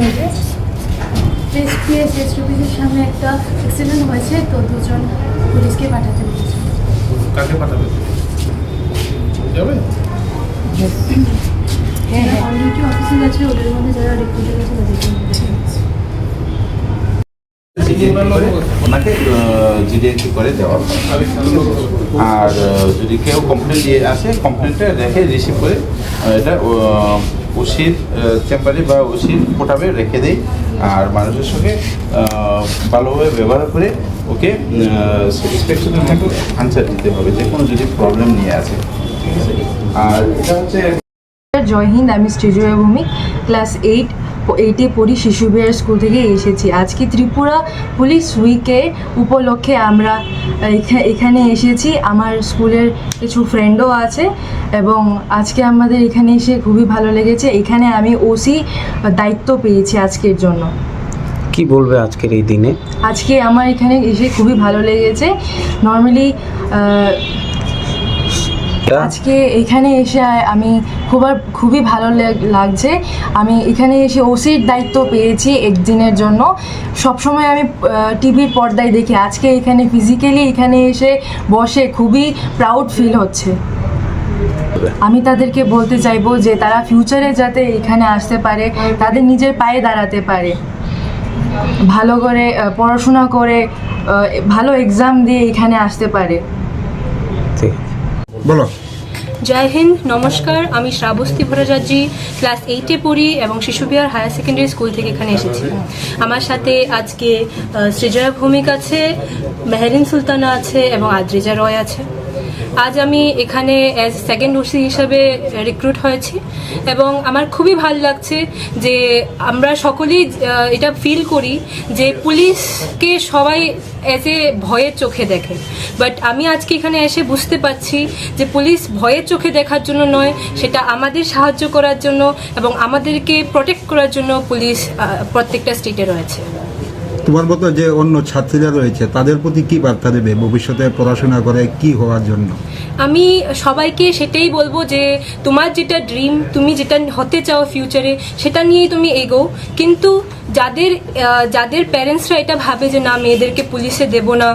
হয়েছে। এসপি অফিসের সামনে একটা অ্যাক্সিডেন্ট হয়েছে, তো দুজন পুলিশকে পাঠাতে বলেছে। কাকে পাঠাবে? যাবে? হ্যাঁ, অলরেডি অফিসার আছে, ওদের মধ্যে যারা রিক্রুটার আছে তাদেরকে ওনাকে জিডিএনসি করে দেওয়া, আর যদি কেউ কমপ্লেন দিয়ে আসে কমপ্লেনটা রেখে রিসিভ করে এটা ওসির চেম্বারে বা ওসির পোর্টালে রেখে দেয়। আর মানুষের সঙ্গে ভালোভাবে ব্যবহার করে ওকে স্যাটিসফ্যাকশনের মতো আনসার দিতে হবে যে কোনো যদি প্রবলেম নিয়ে আসে। আর এটা হচ্ছে জয় হিন্দ, আমি সৃজয়া ভৌমিক, ক্লাস 8-এ পড়ি, শিশু বিহার স্কুল থেকে এসেছি। আজকে ত্রিপুরা পুলিশ উইকের উপলক্ষে আমরা এখানে এসেছি। আমার স্কুলের কিছু ফ্রেন্ডও আছে এবং আজকে আমাদের এখানে এসে খুবই ভালো লেগেছে। এখানে আমি ওসি দায়িত্ব পেয়েছি আজকের জন্য। কি বলবে আজকের এই দিনে? আজকে আমার এখানে এসে খুবই ভালো লেগেছে। নর্মালি আজকে এখানে এসে আমি খুবই ভালো লাগছে। আমি এখানে এসে ওসির দায়িত্ব পেয়েছি একদিনের জন্য। সবসময় আমি টিভির পর্দায় দেখি, আজকে এখানে ফিজিক্যালি এখানে এসে বসে খুবই প্রাউড ফিল হচ্ছে। আমি তাদেরকে বলতে চাইবো যে তারা ফিউচারে যাতে এখানে আসতে পারে, তাদের নিজের পায়ে দাঁড়াতে পারে, ভালো করে পড়াশোনা করে ভালো এক্সাম দিয়ে এখানে আসতে পারে। ঠিক বলো। জয় হিন্দ, নমস্কার। আমি শ্রাবস্তী ভট্টাচার্য, ক্লাস 8-এ পড়ি এবং শিশু বিহার হায়ার সেকেন্ডারি স্কুল থেকে এখানে এসেছি। আমার সাথে আজকে সৃজয়া ভৌমিক আছে, মেহরিন সুলতানা আছে এবং আদ্রিজা রয় আছে। আজ আমি এখানে অ্যাজ সেকেন্ড ওসি হিসাবে রিক্রুট হয়েছি এবং আমার খুবই ভালো লাগছে যে আমরা সকলেই এটা ফিল করি যে পুলিশকে সবাই অ্যাজ এ ভয়ের চোখে দেখে, বাট আমি আজকে এখানে এসে বুঝতে পারছি যে পুলিশ ভয়ের চোখে দেখার জন্য নয়, সেটা আমাদের সাহায্য করার জন্য এবং আমাদেরকে প্রোটেক্ট করার জন্য পুলিশ প্রত্যেকটা স্টেটে রয়েছে। তোমার মতো যে অন্য ছাত্রীরা রয়েছে তাদের প্রতি কি বার্তা দেবে ভবিষ্যতে পড়াশোনা করে কি হওয়ার জন্য? আমি সবাইকে সেটাই বলবো যে তোমার যেটা ড্রিম, তুমি যেটা হতে চাও ফিউচারে, সেটা নিয়েই তুমি এগো। কিন্তু যাদের প্যারেন্টসরা এটা ভাবে যে না, মেয়েদেরকে পুলিশে দেবো না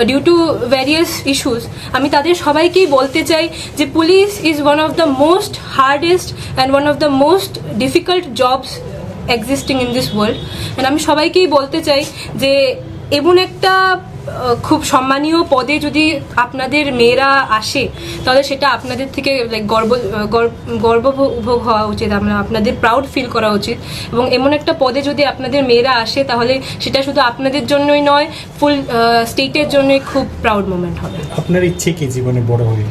ডিউ টু ভ্যারিয়াস ইস্যুস, আমি তাদের সবাইকেই বলতে চাই যে police is one of the most hardest and one of the most difficult jobs existing in this world. And আমি সবাইকেই বলতে চাই যে এমন একটা খুব সম্মানীয় পদে যদি আপনাদের মেয়েরা আসে তাহলে সেটা আপনাদের থেকে লাইক গর্বভোগ হওয়া উচিত, আমরা আপনাদের প্রাউড ফিল করা উচিত। এবং এমন একটা পদে যদি আপনাদের মেয়েরা আসে তাহলে সেটা শুধু আপনাদের জন্যই নয়, ফুল স্টেটের জন্যই খুব প্রাউড মোমেন্ট হবে। আপনার ইচ্ছে কি জীবনে বড় হয়ে?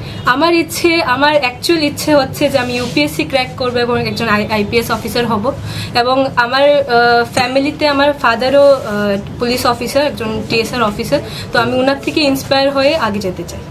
আমার অ্যাকচুয়াল ইচ্ছে হচ্ছে যে আমি ইউপিএসসি ক্র্যাক করবো এবং একজন আইপিএস অফিসার হব। এবং আমার ফ্যামিলিতে আমার ফাদারও পুলিশ অফিসার, একজন টিএসআর অফিসার, তো আমি ওনার থেকে ইন্সপায়ার হয়ে আগে যেতে চাই।